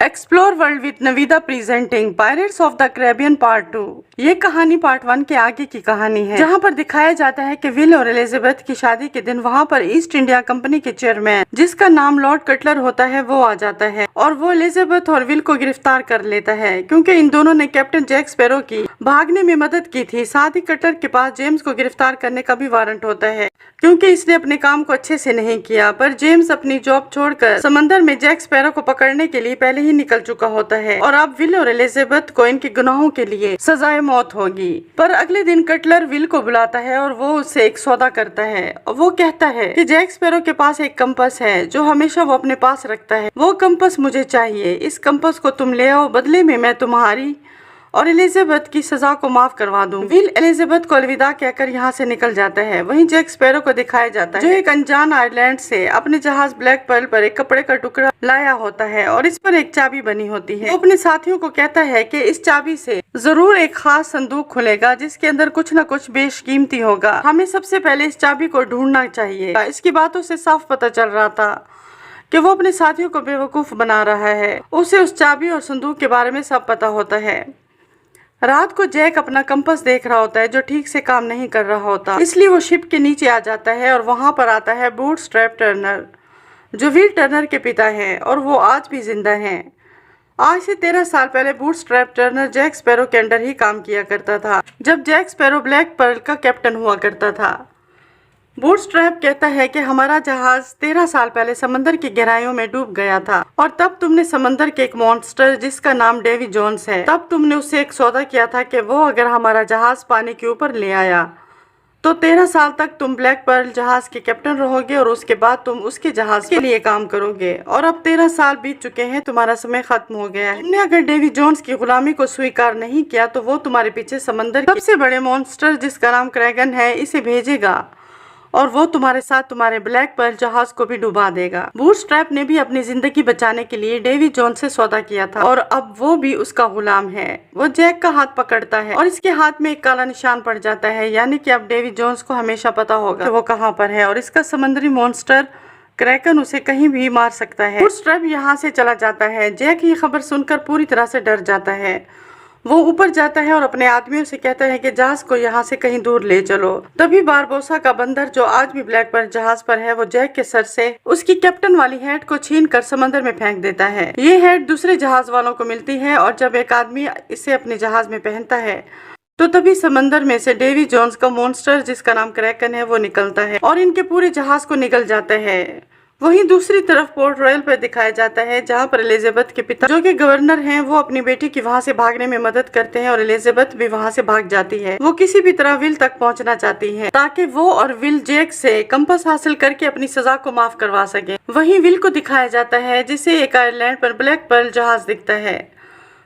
Explore world with Navida presenting pirates of the Caribbean part 2। ये कहानी part 1 के आगे की कहानी है, जहाँ पर दिखाया जाता है कि विल और एलिजाबेथ की शादी के दिन वहाँ पर ईस्ट इंडिया कंपनी के चेयरमैन, जिसका नाम लॉर्ड कटलर होता है, वो आ जाता है और वो एलिजाबेथ और विल को गिरफ्तार कर लेता है, क्योंकि इन दोनों ने कैप्टन जैक स्पैरो की भागने में मदद की थी। साथ ही कटलर के पास जेम्स को गिरफ्तार करने का भी वारंट होता है, क्योंकि इसने अपने काम को अच्छे से नहीं किया। पर जेम्स अपनी जॉब छोड़कर समंदर में जैक स्पैरो को पकड़ने के लिए पहले ही निकल चुका होता है और अब विल और एलिजाबेथ को इनके गुनाहों के लिए सजाए मौत होगी। पर अगले दिन कटलर विल को बुलाता है और वो उससे एक सौदा करता है। वो कहता है कि जैक स्पैरो के पास एक कंपास है जो हमेशा वो अपने पास रखता है, वो कंपास मुझे चाहिए। इस कंपास को तुम ले आओ, बदले में मैं तुम्हारी और एलिजाबेथ की सजा को माफ करवा दूं। विल एलिजाबेथ को अलविदा कहकर यहाँ से निकल जाता है। वहीं जैक स्पैरो को दिखाया जाता है जो एक अनजान आयरलैंड से अपने जहाज ब्लैक पर्ल पर एक कपड़े का टुकड़ा लाया होता है और इस पर एक चाबी बनी होती है। वो अपने साथियों को कहता है कि इस चाबी से जरूर एक खास संदूक खुलेगा जिसके अंदर कुछ न कुछ बेशकीमती होगा। हमें सबसे पहले इस चाबी को ढूंढना चाहिए। इसकी बातों से साफ पता चल रहा था कि वो अपने साथियों को बेवकूफ बना रहा है। उसे उस चाबी और संदूक के बारे में सब पता होता है। रात को जैक अपना कंपास देख रहा होता है जो ठीक से काम नहीं कर रहा होता, इसलिए वो शिप के नीचे आ जाता है और वहां पर आता है बूटस्ट्रैप टर्नर, जो विल टर्नर के पिता हैं और वो आज भी जिंदा हैं। आज से 13 साल पहले बूटस्ट्रैप टर्नर जैक स्पैरो के अंडर ही काम किया करता था, जब जैक स्पैरो ब्लैक पर्ल का कैप्टन हुआ करता था। बूटस्ट्रैप कहता है कि हमारा जहाज 13 साल पहले समंदर की गहराइयों में डूब गया था और तब तुमने समंदर के एक मॉन्स्टर जिसका नाम डेवी जोन्स है, तब तुमने उससे एक सौदा किया था कि वो अगर हमारा जहाज पानी के ऊपर ले आया तो 13 साल तक तुम ब्लैक पर्ल जहाज के कैप्टन रहोगे और उसके बाद तुम उसके जहाज के लिए काम करोगे। और अब 13 साल बीत चुके हैं, तुम्हारा समय खत्म हो गया है। तुमने अगर डेवी जोन्स की गुलामी को स्वीकार नहीं किया तो वो तुम्हारे पीछे समंदर के सबसे बड़े मॉन्स्टर जिसका नाम क्रैगन है इसे भेजेगा और वो तुम्हारे साथ तुम्हारे ब्लैक पर्ल जहाज को भी डुबा देगा। बूटस्ट्रैप ने भी अपनी जिंदगी बचाने के लिए डेवी जोन्स से सौदा किया था और अब वो भी उसका गुलाम है। वो जैक का हाथ पकड़ता है और इसके हाथ में एक काला निशान पड़ जाता है, यानी कि अब डेवी जोन्स को हमेशा पता होगा कि वो कहाँ पर है और इसका समुद्री मॉन्स्टर क्रैकन उसे कहीं भी मार सकता है। बूटस्ट्रैप यहाँ से चला जाता है। जैक ये खबर सुनकर पूरी तरह से डर जाता है। वो ऊपर जाता है और अपने आदमियों से कहता है कि जहाज को यहाँ से कहीं दूर ले चलो। तभी बारबोसा का बंदर, जो आज भी ब्लैक पर्ल जहाज पर है, वो जैक के सर से उसकी कैप्टन वाली हैट को छीन कर समंदर में फेंक देता है। ये हैट दूसरे जहाज वालों को मिलती है और जब एक आदमी इसे अपने जहाज में पहनता है तो तभी समंदर में से डेवी जोन्स का मॉन्स्टर जिसका नाम क्रैकन है वो निकलता है और इनके पूरे जहाज को निगल जाता है। वहीं दूसरी तरफ पोर्ट रॉयल पर दिखाया जाता है जहां पर एलिजाबेथ के पिता, जो कि गवर्नर हैं, वो अपनी बेटी की वहां से भागने में मदद करते हैं और एलिजाबेथ भी वहां से भाग जाती है। वो किसी भी तरह विल तक पहुंचना चाहती है ताकि वो और विल जैक से कंपास हासिल करके अपनी सजा को माफ करवा सके। वहीं विल को दिखाया जाता है जिसे एक आयरलैंड पर ब्लैक पर्ल जहाज दिखता है।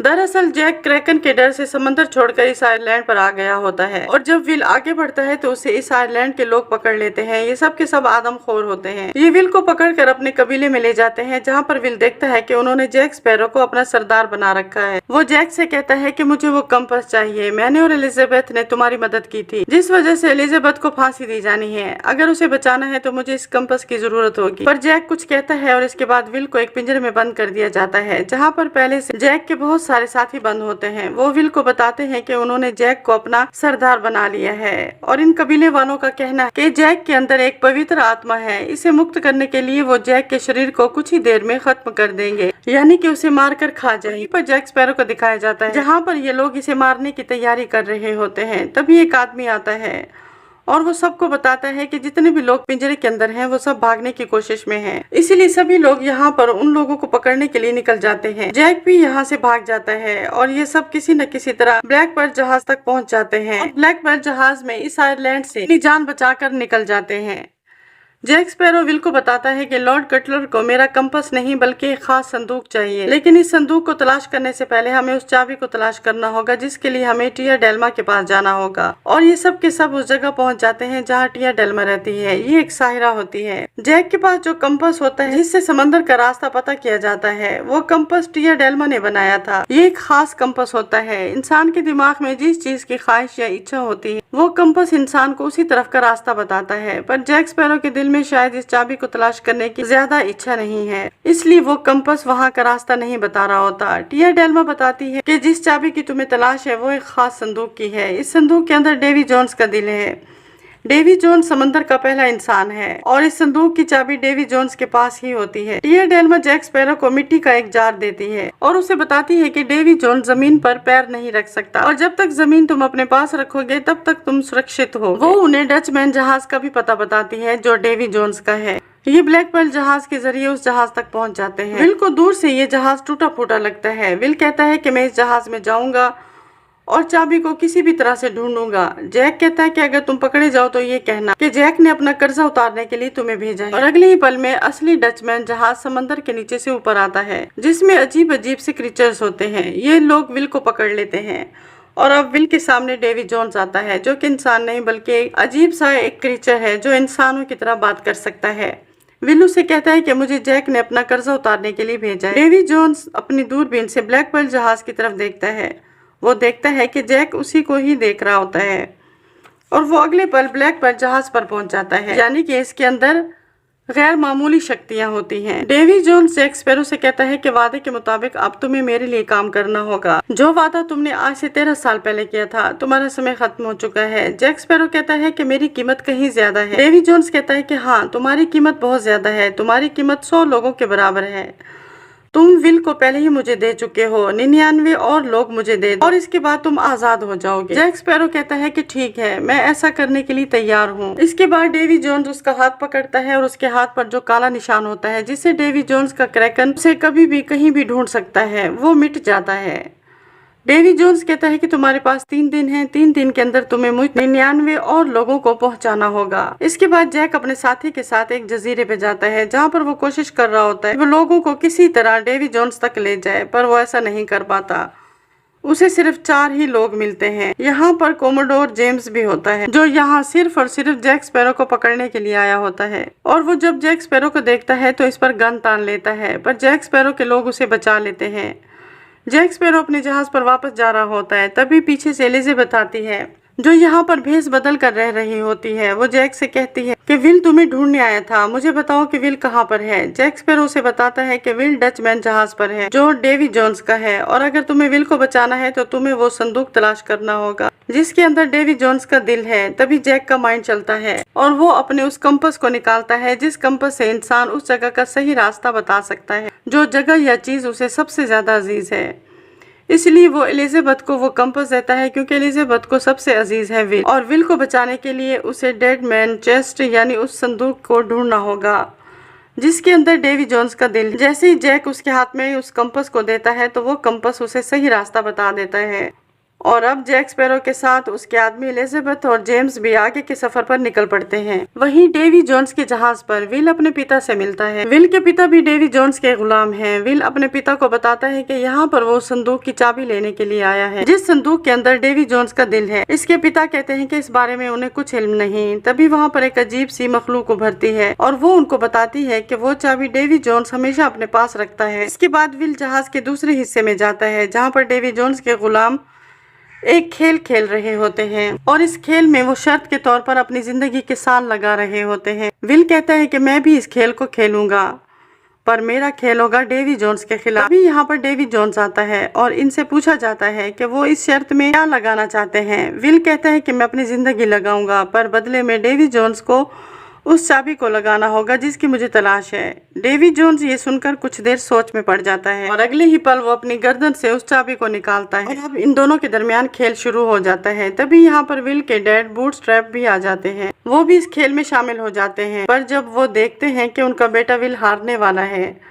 दरअसल जैक क्रैकन के डर से समंदर छोड़कर इस आयरलैंड पर आ गया होता है और जब विल आगे बढ़ता है तो उसे इस आयरलैंड के लोग पकड़ लेते हैं। ये सब के सब आदमखोर होते हैं। ये विल को पकड़कर अपने कबीले में ले जाते हैं, जहाँ पर विल देखता है कि उन्होंने जैक स्पैरो को अपना सरदार बना रखा है। वो जैक से कहता है कि मुझे वो कंपास चाहिए। मैंने और एलिजाबेथ ने तुम्हारी मदद की थी, जिस वजह से एलिजाबेथ को फांसी दी जानी है। अगर उसे बचाना है तो मुझे इस कंपास की जरूरत होगी। पर जैक कुछ कहता है और इसके बाद विल को एक पिंजरे में बंद कर दिया जाता है, जहाँ पर पहले से जैक के बहुत सारे साथी बंद होते हैं। वो विल को बताते हैं कि उन्होंने जैक को अपना सरदार बना लिया है और इन कबीले वालों का कहना है कि जैक के अंदर एक पवित्र आत्मा है। इसे मुक्त करने के लिए वो जैक के शरीर को कुछ ही देर में खत्म कर देंगे, यानी कि उसे मारकर खा जाएंगे। पर जैक स्पैरो को दिखाया जाता है जहाँ पर ये लोग इसे मारने की तैयारी कर रहे होते हैं। तभी एक आदमी आता है और वो सबको बताता है कि जितने भी लोग पिंजरे के अंदर हैं वो सब भागने की कोशिश में हैं। इसीलिए सभी लोग यहाँ पर उन लोगों को पकड़ने के लिए निकल जाते हैं। जैक भी यहाँ से भाग जाता है और ये सब किसी न किसी तरह ब्लैक पर्ल जहाज तक पहुँच जाते हैं और ब्लैक पर्ल जहाज में इस आयरलैंड से अपनी जान बचाकर निकल जाते हैं। जैक स्पैरो विल को बताता है कि लॉर्ड कटलर को मेरा कंपास नहीं बल्कि एक खास संदूक चाहिए, लेकिन इस संदूक को तलाश करने से पहले हमें उस चाबी को तलाश करना होगा, जिसके लिए हमें टिया डेल्मा के पास जाना होगा। और ये सब के सब उस जगह पहुंच जाते हैं जहां टिया डेल्मा रहती है। ये एक साहिरा होती है। जैक के पास जो कंपास होता है जिससे समंदर का रास्ता पता किया जाता है, वो कंपास टिया डेल्मा ने बनाया था। ये एक खास कंपास होता है। इंसान के दिमाग में जिस चीज की ख्वाहिश या इच्छा होती है वो कंपास इंसान को उसी तरफ का रास्ता बताता है, पर जैक स्पैरो के दिल में शायद इस चाबी को तलाश करने की ज्यादा इच्छा नहीं है, इसलिए वो कंपास वहाँ का रास्ता नहीं बता रहा होता। टिया डेल्मा बताती है कि जिस चाबी की तुम्हें तलाश है वो एक खास संदूक की है। इस संदूक के अंदर डेवी जोन्स का दिल है। डेवी जोन्स समंदर का पहला इंसान है और इस संदूक की चाबी डेवी जोन्स के पास ही होती है। टिया डेल्मा जैक स्पैरो को मिट्टी का एक जार देती है और उसे बताती है कि डेवी जोन्स जमीन पर पैर नहीं रख सकता और जब तक जमीन तुम अपने पास रखोगे तब तक तुम सुरक्षित हो। वो उन्हें डचमैन जहाज का भी पता बताती है जो डेवी जोन्स का है। ये ब्लैक पर्ल जहाज के जरिए उस जहाज तक पहुंच जाते हैं। विल को दूर से ये जहाज टूटा फूटा लगता है। विल कहता है कि मैं इस जहाज में जाऊंगा और चाबी को किसी भी तरह से ढूंढूंगा। जैक कहता है कि अगर तुम पकड़े जाओ तो ये कहना कि जैक ने अपना कर्जा उतारने के लिए तुम्हें भेजा है। और अगले ही पल में असली डचमैन जहाज समंदर के नीचे से ऊपर आता है जिसमें अजीब अजीब से क्रीचर्स होते हैं। ये लोग विल को पकड़ लेते हैं और अब विल के सामने डेवी जोन्स आता है जो कि इंसान नहीं बल्कि एक अजीब सा एक क्रीचर है जो इंसानों की तरह बात कर सकता है। विल उसे कहता है कि मुझे जैक ने अपना कर्जा उतारने के लिए भेजा है। डेवी जोन्स अपनी दूरबीन से ब्लैक पर्ल जहाज की तरफ देखता है। वो देखता है कि जैक उसी को ही देख रहा होता है और वो अगले पल ब्लैक पर्ल जहाज पर पहुंच जाता है, यानी कि इसके अंदर गैर मामूली शक्तियां होती हैं। डेवी जोन्स जैक स्पैरो से कहता है कि वादे के मुताबिक अब तुम्हें मेरे लिए काम करना होगा। जो वादा तुमने आज से 13 साल पहले किया था, तुम्हारा समय खत्म हो चुका है। जैक स्पैरो कहता है कि मेरी कीमत कहीं ज्यादा है। डेवी जोन्स कहता है कि हाँ, तुम्हारी कीमत बहुत ज्यादा है। तुम्हारी कीमत 100 लोगों के बराबर है। तुम विल को पहले ही मुझे दे चुके हो, 99 और लोग मुझे दे दो और इसके बाद तुम आजाद हो जाओगे। जैक स्पैरो कहता है कि ठीक है, मैं ऐसा करने के लिए तैयार हूँ। इसके बाद डेवी जोन्स उसका हाथ पकड़ता है और उसके हाथ पर जो काला निशान होता है जिससे डेवी जोन्स का क्रैकन उसे कभी भी कहीं भी ढूंढ सकता है, वो मिट जाता है। डेवी जोन्स कहता है कि तुम्हारे पास 3 दिन हैं। 3 दिन के अंदर तुम्हें मुझ 99 और लोगों को पहुंचाना होगा। इसके बाद जैक अपने साथी के साथ एक जजीरे पे जाता है जहां पर वो कोशिश कर रहा होता है वो लोगों को किसी तरह डेवी जोन्स तक ले जाए, पर वो ऐसा नहीं कर पाता। उसे सिर्फ 4 ही लोग मिलते हैं। यहाँ पर कोमोडोर जेम्स भी होता है जो यहाँ सिर्फ और सिर्फ जैक स्पैरो को पकड़ने के लिए आया होता है और वो जब जैक स्पैरो को देखता है तो इस पर गन तान लेता है, पर जैक स्पैरो के लोग उसे बचा लेते हैं। जैक स्पैरो अपने जहाज पर वापस जा रहा होता है, तभी पीछे से एलिजाबेथ आती है जो यहाँ पर भेस बदल कर रह रही होती है। वो जैक से कहती है कि विल तुम्हें ढूंढने आया था, मुझे बताओ कि विल कहाँ पर है। जैक स्पैरो उसे बताता है कि विल डचमैन जहाज पर है जो डेवी जोन्स का है और अगर तुम्हें विल को बचाना है तो तुम्हें वो संदूक तलाश करना होगा जिसके अंदर डेवी जोन्स का दिल है। तभी जैक का माइंड चलता है और वो अपने उस कंपास को निकालता है जिस कंपास से इंसान उस जगह का सही रास्ता बता सकता है जो जगह या चीज उसे सबसे ज्यादा अजीज है। इसलिए वो एलिजाबेथ को वो कंपास देता है क्योंकि एलिजाबेथ को सबसे अजीज है विल और विल को बचाने के लिए उसे डेड मैन चेस्ट यानी उस संदूक को ढूंढना होगा जिसके अंदर डेवी जोन्स का दिल। जैसे ही जैक उसके हाथ में उस कंपास को देता है तो वो कंपास उसे सही रास्ता बता देता है और अब जैक स्पैरो के साथ उसके आदमी एलिजाबेथ और जेम्स भी आगे के सफर पर निकल पड़ते हैं। वहीं डेवी जोन्स के जहाज पर विल अपने पिता से मिलता है। विल के पिता भी डेवी जोन्स के गुलाम हैं। विल अपने पिता को बताता है कि यहाँ पर वो संदूक की चाबी लेने के लिए आया है जिस संदूक के अंदर डेवी जोन्स का दिल है। इसके पिता कहते हैं कि इस बारे में उन्हें कुछ इल्म नहीं। तभी वहाँ पर एक अजीब सी मखलूक उभरती है और वो उनको बताती है कि वो चाबी डेवी जोन्स हमेशा अपने पास रखता है। इसके बाद विल जहाज के दूसरे हिस्से में जाता है जहाँ पर डेवी जोन्स के गुलाम एक खेल खेल रहे होते हैं और इस खेल में वो शर्त के तौर पर अपनी जिंदगी के साल लगा रहे होते हैं। विल कहता है कि मैं भी इस खेल को खेलूंगा पर मेरा खेल होगा डेवी जोन्स के खिलाफ। अभी यहाँ पर डेवी जोन्स आता है और इनसे पूछा जाता है कि वो इस शर्त में क्या लगाना चाहते हैं। विल कहता है कि मैं अपनी जिंदगी लगाऊंगा पर बदले में डेवी जोन्स को उस चाबी को लगाना होगा जिसकी मुझे तलाश है। डेवी जोन्स ये सुनकर कुछ देर सोच में पड़ जाता है और अगले ही पल वो अपनी गर्दन से उस चाबी को निकालता है और अब इन दोनों के दरमियान खेल शुरू हो जाता है। तभी यहाँ पर विल के डैड बूटस्ट्रैप भी आ जाते हैं। वो भी इस खेल में शामिल हो जाते हैं पर जब वो देखते हैं कि उनका बेटा विल हारने वाला है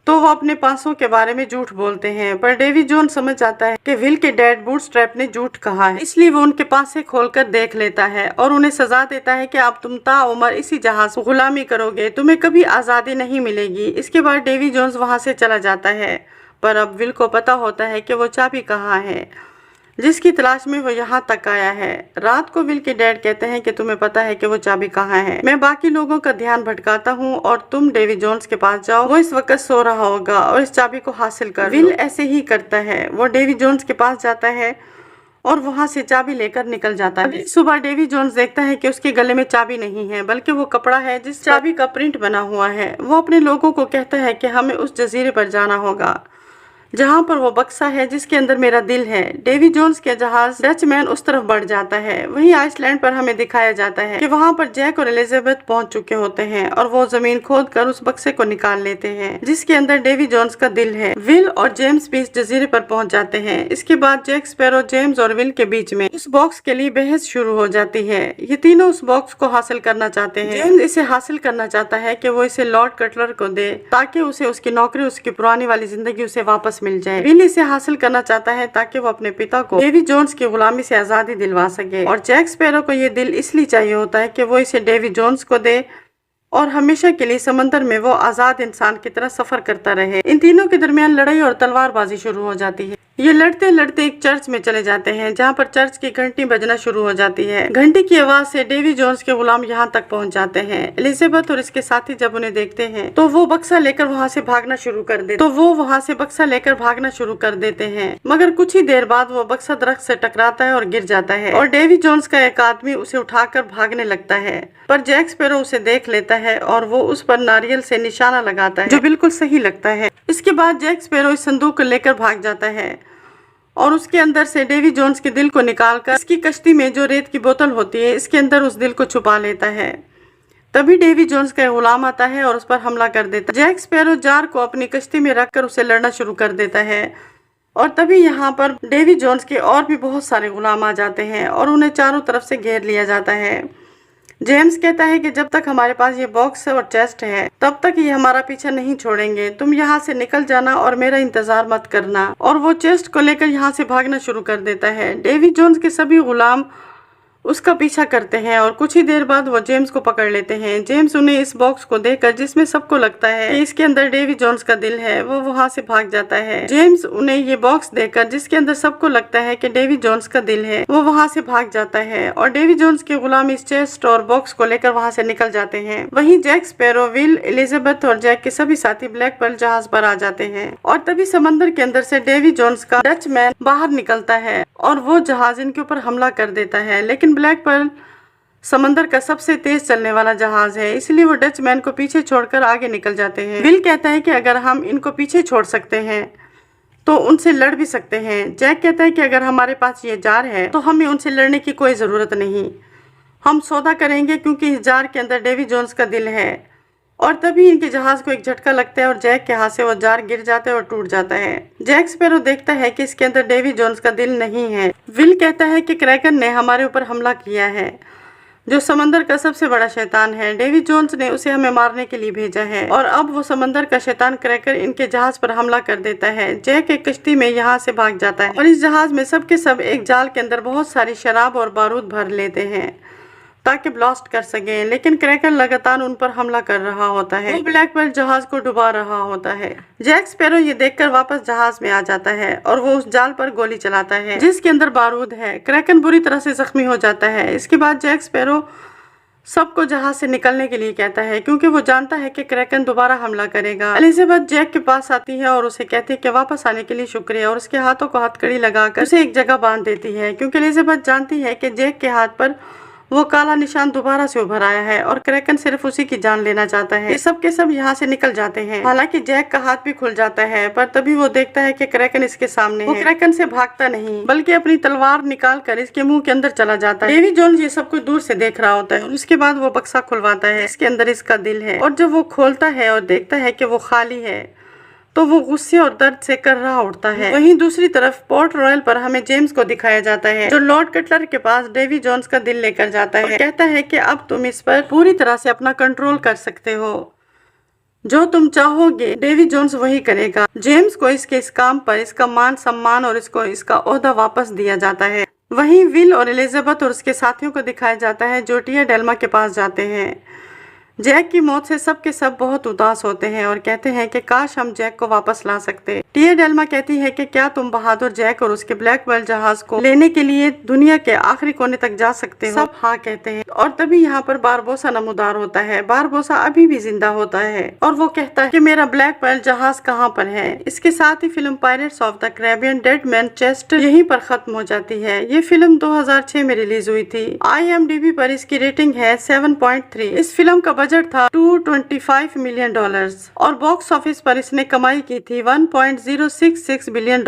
तो वो अपने पासों के बारे में झूठ बोलते हैं। पर डेवी जोन्स समझ जाता है कि विल के डैड बूटस्ट्रैप ने झूठ कहा है, इसलिए वो उनके पास से खोलकर देख लेता है और उन्हें सजा देता है कि अब तुम ताउम्र इसी जहाज को गुलामी करोगे, तुम्हें कभी आजादी नहीं मिलेगी। इसके बाद डेवी जोन्स वहां से चला जाता है पर अब विल को पता होता है कि वो चाबी कहाँ है जिसकी तलाश में वो यहाँ तक आया है। रात को विल के डैड कहते हैं कि तुम्हें पता है कि वो चाबी कहाँ है। मैं बाकी लोगों का ध्यान भटकाता हूँ और तुम डेवी जोन्स के पास जाओ, वो इस वक्त सो रहा होगा और इस चाबी को हासिल कर। विल ऐसे ही करता है। वो डेवी जोन्स के पास जाता है और वहाँ से चाबी लेकर निकल जाता है। सुबह डेवी जोन्स देखता है कि उसके गले में चाबी नहीं है, बल्कि वो कपड़ा है जिस चाबी का प्रिंट बना हुआ है। वो अपने लोगों को कहता है कि हमें उस जजीरे पर जाना होगा जहाँ पर वो बक्सा है जिसके अंदर मेरा दिल है। डेवी जोन्स के जहाज डचमैन उस तरफ बढ़ जाता है। वहीं आइसलैंड पर हमें दिखाया जाता है कि वहाँ पर जैक और एलिजाबेथ पहुँच चुके होते हैं और वो जमीन खोद कर उस बक्से को निकाल लेते हैं जिसके अंदर डेवी जोन्स का दिल है। विल और जेम्स भी इस जजीरे पर पहुँच जाते हैं। इसके बाद जैक स्पैरो, जेम्स और विल के बीच में उस बॉक्स के लिए बहस शुरू हो जाती है। ये तीनों उस बॉक्स को हासिल करना चाहते हैं। जेम्स इसे हासिल करना चाहता है कि वो इसे लॉर्ड कटलर को दे ताकि उसे उसकी नौकरी, उसकी पुरानी वाली जिंदगी उसे वापस मिल जाए। विल इसे हासिल करना चाहता है ताकि वो अपने पिता को डेवी जोन्स की गुलामी से आजादी दिलवा सके, और जैक स्पैरो को ये दिल इसलिए चाहिए होता है कि वो इसे डेवी जोन्स को दे और हमेशा के लिए समंदर में वो आजाद इंसान की तरह सफर करता रहे। इन तीनों के दरमियान लड़ाई और तलवारबाजी शुरू हो जाती है। ये लड़ते लड़ते एक चर्च में चले जाते हैं जहाँ पर चर्च की घंटी बजना शुरू हो जाती है। घंटी की आवाज से डेवी जोन्स के गुलाम यहाँ तक पहुँच जाते हैं। एलिजाबेथ और इसके साथी जब उन्हें देखते हैं तो वो बक्सा लेकर वहाँ से भागना शुरू कर देते हैं। मगर कुछ ही देर बाद वो बक्सा दरख्त से टकराता है और गिर जाता है और डेवी जोन्स का एक आदमी उसे उठाकर भागने लगता है, पर जैक स्पैरो उसे देख लेता है और वो उस पर नारियल से निशाना लगाता है जो बिल्कुल सही लगता है। इसके बाद जैक स्पैरो इस संदूक को लेकर भाग जाता है और उसके अंदर से डेवी जोन्स के दिल को निकालकर इसकी कश्ती में जो रेत की बोतल होती है इसके अंदर उस दिल को छुपा लेता है। तभी डेवी जोन्स का गुलाम आता है और उस पर हमला कर देता है। जैक स्पैरो जार को अपनी कश्ती में रखकर उसे लड़ना शुरू कर देता है और तभी यहाँ पर डेवी जोन्स के और भी बहुत सारे गुलाम आ जाते हैं और उन्हें चारों तरफ से घेर लिया जाता है। जेम्स कहता है कि जब तक हमारे पास ये बॉक्स और चेस्ट है तब तक ये हमारा पीछा नहीं छोड़ेंगे। तुम यहाँ से निकल जाना और मेरा इंतजार मत करना। और वो चेस्ट को लेकर यहाँ से भागना शुरू कर देता है। डेवी जोन्स के सभी गुलाम उसका पीछा करते हैं और कुछ ही देर बाद वो जेम्स को पकड़ लेते हैं। जेम्स उन्हें इस बॉक्स को देकर जिसमें सबको लगता है कि इसके अंदर डेवी जोन्स का दिल है, वो वहाँ से भाग जाता है। जेम्स उन्हें ये बॉक्स देकर जिसके अंदर सबको लगता है कि डेवी जोन्स का दिल है, वो वहाँ से भाग जाता है और डेवी जोन्स के गुलाम इस चेस्ट और बॉक्स को लेकर वहाँ से निकल जाते हैं। वहीं जैक स्पैरो, विल, एलिजाबेथ और जैक के सभी साथी ब्लैक पर्ल जहाज पर आ जाते हैं और तभी समंदर के अंदर से डेवी जोन्स का डचमैन बाहर निकलता है और वो जहाज इनके ऊपर हमला कर देता है। लेकिन ब्लैक पर्ल समंदर का सबसे तेज चलने वाला जहाज है, इसलिए वो डचमैन को पीछे छोड़कर आगे निकल जाते हैं। विल कहता है कि अगर हम इनको पीछे छोड़ सकते हैं तो उनसे लड़ भी सकते हैं। जैक कहता है कि अगर हमारे पास ये जार है तो हमें उनसे लड़ने की कोई जरूरत नहीं, हम सौदा करेंगे क्योंकि इस जार के अंदर डेवी जोन्स का दिल है। और तभी इनके जहाज को एक झटका लगता है और जैक के हाथ से वो जार गिर जाता है और टूट जाता है। जैक स्पैरो देखता है कि इसके अंदर डेवी जोन्स का दिल नहीं है। विल कहता है कि क्रैकन ने हमारे ऊपर हमला किया है, जो समंदर का सबसे बड़ा शैतान है। डेवी जोन्स ने उसे हमें मारने के लिए भेजा है और अब वो समंदर का शैतान क्रैकर इनके जहाज पर हमला कर देता है। जैक एक कश्ती में यहाँ से भाग जाता है और इस जहाज में सबके सब एक जाल के अंदर बहुत सारी शराब और बारूद भर लेते हैं ताकि ब्लास्ट कर सके, लेकिन क्रैकर लगातार उन पर हमला कर रहा होता है। वो ब्लैक पर्ल जहाज को डुबा रहा होता है। जैक स्पैरो ये देखकर वापस जहाज में आ जाता है और वो उस जाल पर गोली चलाता है जिसके अंदर बारूद है। क्रैकन बुरी तरह से जख्मी हो जाता है। इसके बाद जैक स्पैरो सबको जहाज से निकलने के लिए कहता है क्योंकि वो जानता है कि क्रैकन दोबारा हमला करेगा। एलिजाबेथ जैक के पास आती है और उसे कहती है कि वापस आने के लिए शुक्रिया और उसके हाथों को हथकड़ी लगाकर उसे एक जगह बांध देती है क्योंकि एलिजाबेथ जानती है कि जैक के हाथ पर वो काला निशान दोबारा से उभर आया है और क्रैकन सिर्फ उसी की जान लेना चाहता है। ये सब के सब यहाँ से निकल जाते हैं। हालांकि जैक का हाथ भी खुल जाता है, पर तभी वो देखता है कि क्रैकन इसके सामने है। वो क्रैकन से भागता नहीं बल्कि अपनी तलवार निकाल कर इसके मुंह के अंदर चला जाता है। डेवी जोन्स ये सब कुछ दूर से देख रहा होता है और उसके बाद वो बक्सा खुलवाता है, इसके अंदर इसका दिल है। और जब वो खोलता है और देखता है कि वो खाली है तो वो गुस्से और दर्द से कर्रा उठता है। वहीं दूसरी तरफ पोर्ट रॉयल पर हमें जेम्स को दिखाया जाता है जो लॉर्ड कटलर के पास डेवी जोन्स का दिल लेकर जाता है और कहता है कि अब तुम इस पर पूरी तरह से अपना कंट्रोल कर सकते हो, जो तुम चाहोगे डेवी जोन्स वही करेगा। जेम्स को इसके इस काम पर इसका मान सम्मान और इसको इसका ओहदा वापस दिया जाता है। वहीं विल और एलिजाबेथ और उसके साथियों को दिखाया जाता है जो टिया डेल्मा के पास जाते हैं। जैक की मौत से सब के सब बहुत उदास होते हैं और कहते हैं कि काश हम जैक को वापस ला सकते। टिया डेल्मा कहती है कि क्या तुम बहादुर जैक और उसके ब्लैक वर्ल्ड जहाज को लेने के लिए दुनिया के आखिरी कोने तक जा सकते हो? सब हाँ कहते हैं और तभी यहाँ पर बारबोसा नमूदार होता है। बारबोसा अभी भी जिंदा होता है और वो कहता है कि मेरा ब्लैक वर्ल्ड जहाज कहाँ पर है। इसके साथ ही film pirates of the Caribbean dead man chest यहीं पर खत्म हो जाती है। ये फिल्म 2006 में रिलीज हुई थी। IMDb पर इसकी रेटिंग है 7.3। इस फिल्म का बजट था $225 मिलियन और बॉक्स ऑफिस पर इसने कमाई की थी $1.066 बिलियन।